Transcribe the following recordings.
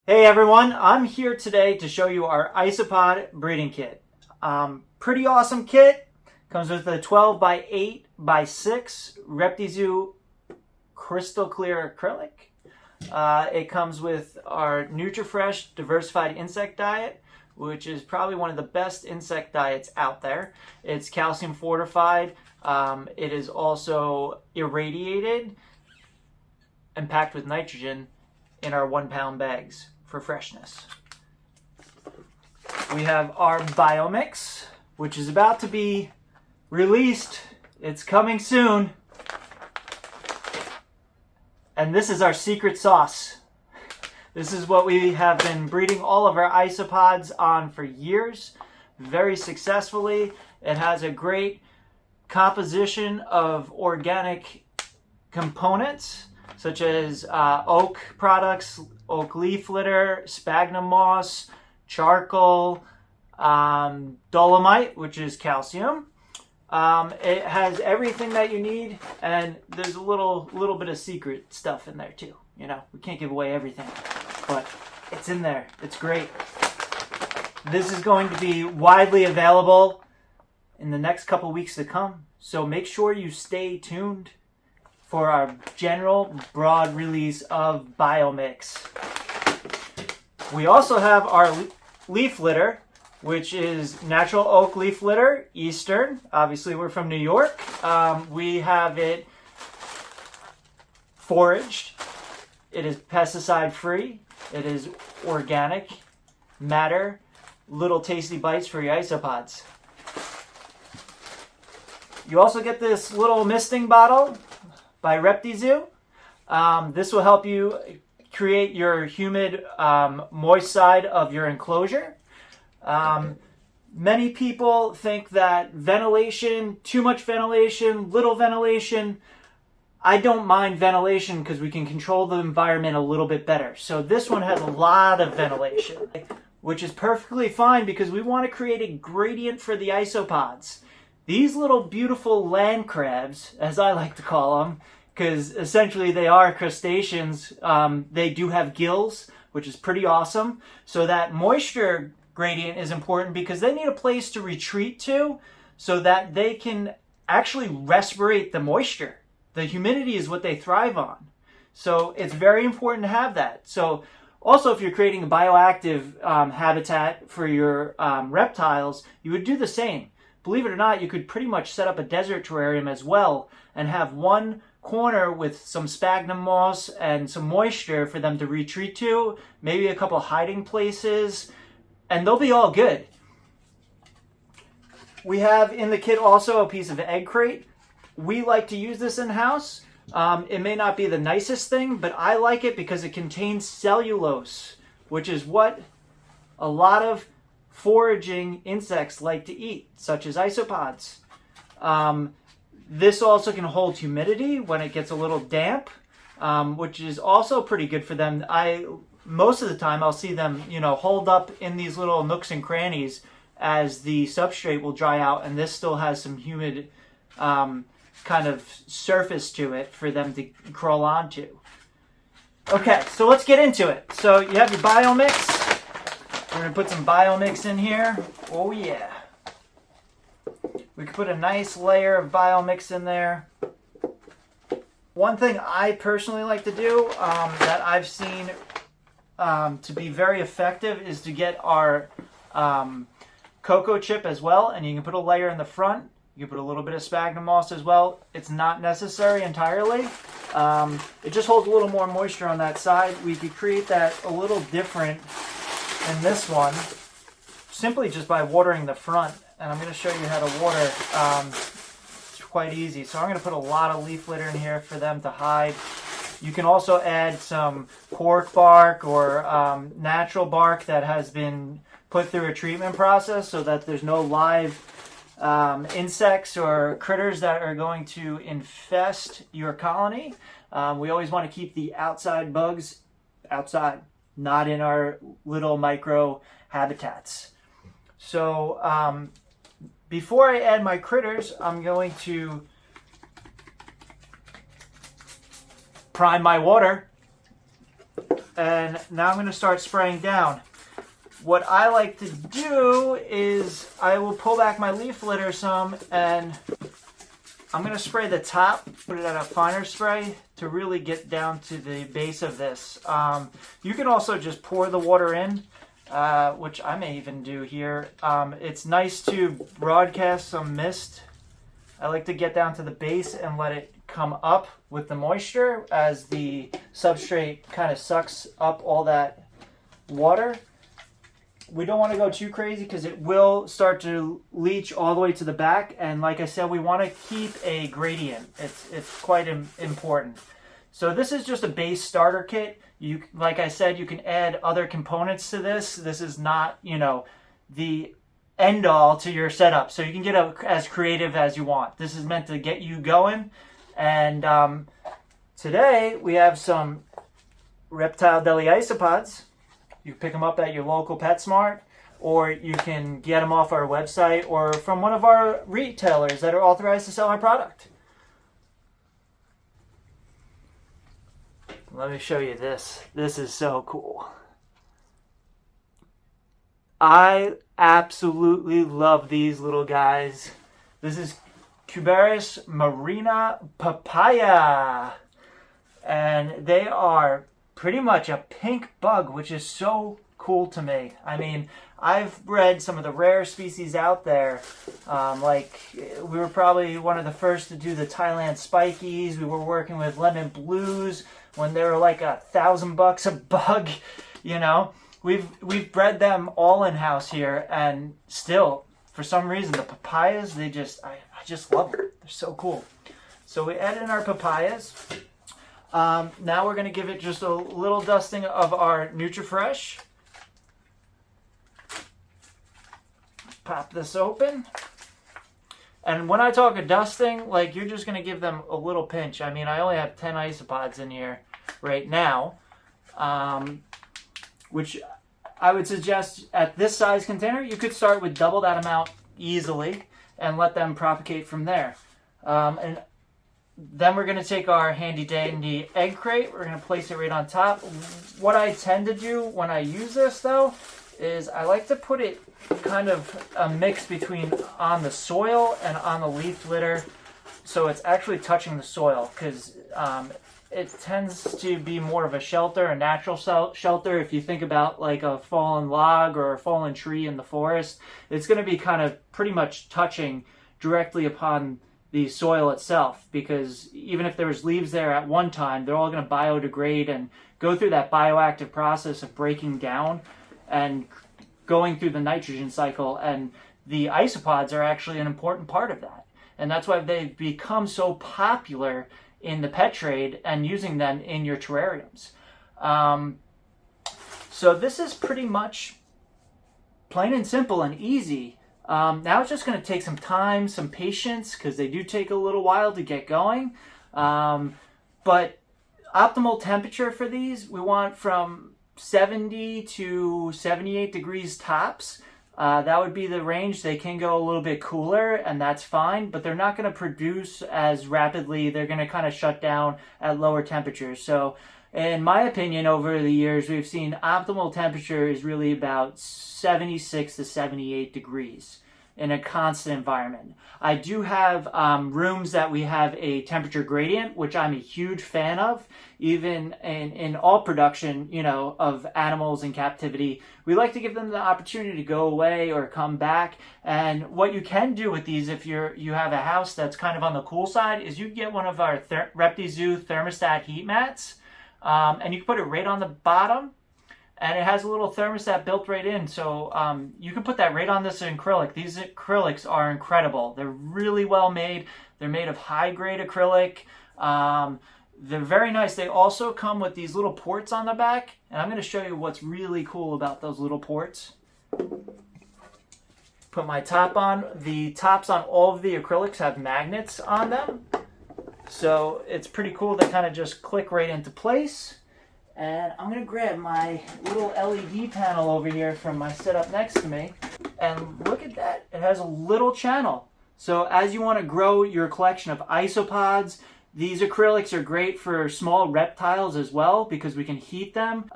Hey everyone, I'm here today to show you our Isopod Breeding Kit. Pretty awesome kit. Comes with a 12 by 8 by 6 Reptile crystal clear acrylic. It comes with our NutriFresh diversified insect diet, which is probably one of the best insect diets out there. It's calcium fortified. It is also irradiated and packed with nitrogen in our 1-pound bags for freshness. We have our Biomix, which is about to be released. It's coming soon. And this is our secret sauce. This is what we have been breeding all of our isopods on for years, very successfully. It has a great composition of organic components, such as oak products, oak leaf litter, sphagnum moss, charcoal, dolomite, which is calcium. It has everything that you need, and there's a little bit of secret stuff in there too. You know, we can't give away everything, but it's in there. It's great. This is going to be widely available in the next couple weeks to come, so make sure you stay tuned for our general broad release of Biomix. We also have our leaf litter, which is natural oak leaf litter, Eastern. Obviously, we're from New York. We have it foraged. It is pesticide free. It is organic matter, little tasty bites for your isopods. You also get this little misting bottle by Reptile. This will help you create your humid, moist side of your enclosure. Many people think that ventilation, too much ventilation, little ventilation. I don't mind ventilation because we can control the environment a little bit better. So this one has a lot of ventilation, which is perfectly fine because we want to create a gradient for the isopods. These little beautiful land crabs, as I like to call them, because essentially they are crustaceans, they do have gills, which is pretty awesome. So that moisture gradient is important because they need a place to retreat to so that they can actually respirate the moisture. The humidity is what they thrive on. So it's very important to have that. So also, if you're creating a bioactive habitat for your reptiles, you would do the same. Believe it or not, you could pretty much set up a desert terrarium as well and have one corner with some sphagnum moss and some moisture for them to retreat to, maybe a couple hiding places, and they'll be all good. We have in the kit also a piece of egg crate. We like to use this in-house. It may not be the nicest thing, but I like it because it contains cellulose, which is what a lot of foraging insects like to eat, such as isopods. This also can hold humidity when it gets a little damp, which is also pretty good for them. Most of the time I'll see them, hold up in these little nooks and crannies as the substrate will dry out, and this still has some humid kind of surface to it for them to crawl onto. Okay, so let's get into it. So you have your Biomix. We're going to put some Biomix in here. Oh yeah. We could put a nice layer of Biomix in there. One thing I personally like to do that I've seen to be very effective is to get our cocoa chip as well, and you can put a layer in the front. You can put a little bit of sphagnum moss as well. It's not necessary entirely. It just holds a little more moisture on that side. We could create that a little different in this one simply just by watering the front. And I'm going to show you how to water. It's quite easy. So I'm going to put a lot of leaf litter in here for them to hide. You can also add some cork bark or natural bark that has been put through a treatment process so that there's no live insects or critters that are going to infest your colony. We always want to keep the outside bugs outside, not in our little micro habitats. So before I add my critters, I'm going to prime my water. And now I'm going to start spraying down. What I like to do is I will pull back my leaf litter some, and I'm going to spray the top, put it at a finer spray to really get down to the base of this. You can also just pour the water in, which I may even do here. It's nice to broadcast some mist. I like to get down to the base and let it come up with the moisture as the substrate kind of sucks up all that water. We don't want to go too crazy because it will start to leach all the way to the back. And like I said, we want to keep a gradient. It's quite important. So this is just a base starter kit. Like I said, you can add other components to this. This is not, the end all to your setup. So you can get as creative as you want. This is meant to get you going. And today we have some Reptile Deli isopods. You can pick them up at your local PetSmart, or you can get them off our website or from one of our retailers that are authorized to sell our product. Let me show you this. This is so cool. I absolutely love these little guys. This is Cubaris marina papaya. And they are pretty much a pink bug, which is so cool to me. I mean, I've bred some of the rare species out there. Like, we were probably one of the first to do the Thailand spikies. We were working with lemon blues when they were like $1,000 a bug. We've bred them all in house here, and still, for some reason, the papayas, I just love them. They're so cool. So we added in our papayas. Now we're going to give it just a little dusting of our NutriFresh. Pop this open. And when I talk a dusting, like, you're just going to give them a little pinch. I mean, I only have 10 isopods in here right now, which I would suggest at this size container, you could start with double that amount easily and let them propagate from there. And then we're going to take our handy dandy egg crate. We're going to place it right on top. What I tend to do when I use this, though, is I like to put it kind of a mix between on the soil and on the leaf litter, so it's actually touching the soil, because it tends to be more of a shelter, a natural shelter. If you think about like a fallen log or a fallen tree in the forest, it's going to be kind of pretty much touching directly upon the soil itself, because even if there was leaves there at one time, they're all going to biodegrade and go through that bioactive process of breaking down and going through the nitrogen cycle, and the isopods are actually an important part of that. And that's why they've become so popular in the pet trade and using them in your terrariums. So this is pretty much plain and simple and easy. Now it's just going to take some time, some patience, because they do take a little while to get going. But optimal temperature for these, we want from 70 to 78 degrees tops. That would be the range. They can go a little bit cooler, and that's fine, but they're not going to produce as rapidly. They're going to kind of shut down at lower temperatures. So in my opinion, over the years, we've seen optimal temperature is really about 76 to 78 degrees in a constant environment. I do have rooms that we have a temperature gradient, which I'm a huge fan of. Even in all production, of animals in captivity, we like to give them the opportunity to go away or come back. And what you can do with these, if you have a house that's kind of on the cool side, is you can get one of our ReptiZoo thermostat heat mats, and you can put it right on the bottom. And it has a little thermostat built right in, so you can put that right on this acrylic. These acrylics are incredible. They're really well made. They're made of high-grade acrylic. They're very nice. They also come with these little ports on the back, and I'm going to show you what's really cool about those little ports. Put my top on. The tops on all of the acrylics have magnets on them, so it's pretty cool. They kind of just click right into place. And I'm going to grab my little LED panel over here from my setup next to me. And look at that. It has a little channel. So as you want to grow your collection of isopods, These acrylics are great for small reptiles as well because we can heat them,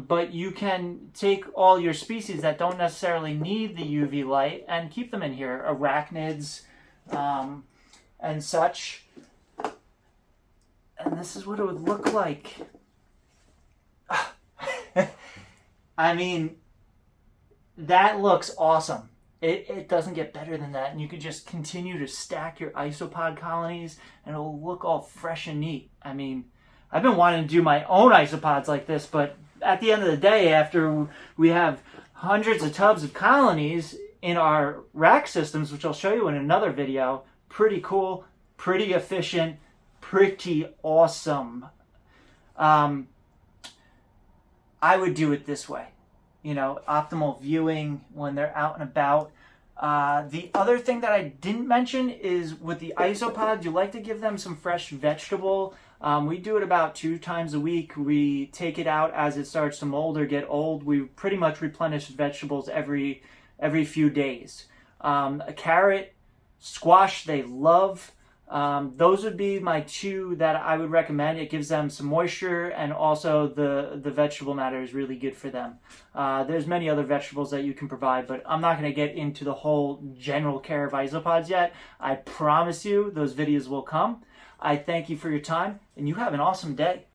but you can take all your species that don't necessarily need the UV light and keep them in here, arachnids and such. And this is what it would look like. I mean, that looks awesome. It doesn't get better than that. And you could just continue to stack your isopod colonies and it'll look all fresh and neat. I mean, I've been wanting to do my own isopods like this, but at the end of the day, after we have hundreds of tubs of colonies in our rack systems, which I'll show you in another video, pretty cool, pretty efficient, pretty awesome. I would do it this way. You know, optimal viewing when they're out and about. The other thing that I didn't mention is with the isopods, you like to give them some fresh vegetable. We do it about 2 times a week. We take it out as it starts to mold or get old. We pretty much replenish vegetables every few days. A carrot, squash, they love. Those would be my 2 that I would recommend. It gives them some moisture and also the vegetable matter is really good for them. There's many other vegetables that you can provide, but I'm not going to get into the whole general care of isopods yet. I promise you those videos will come. I thank you for your time and you have an awesome day.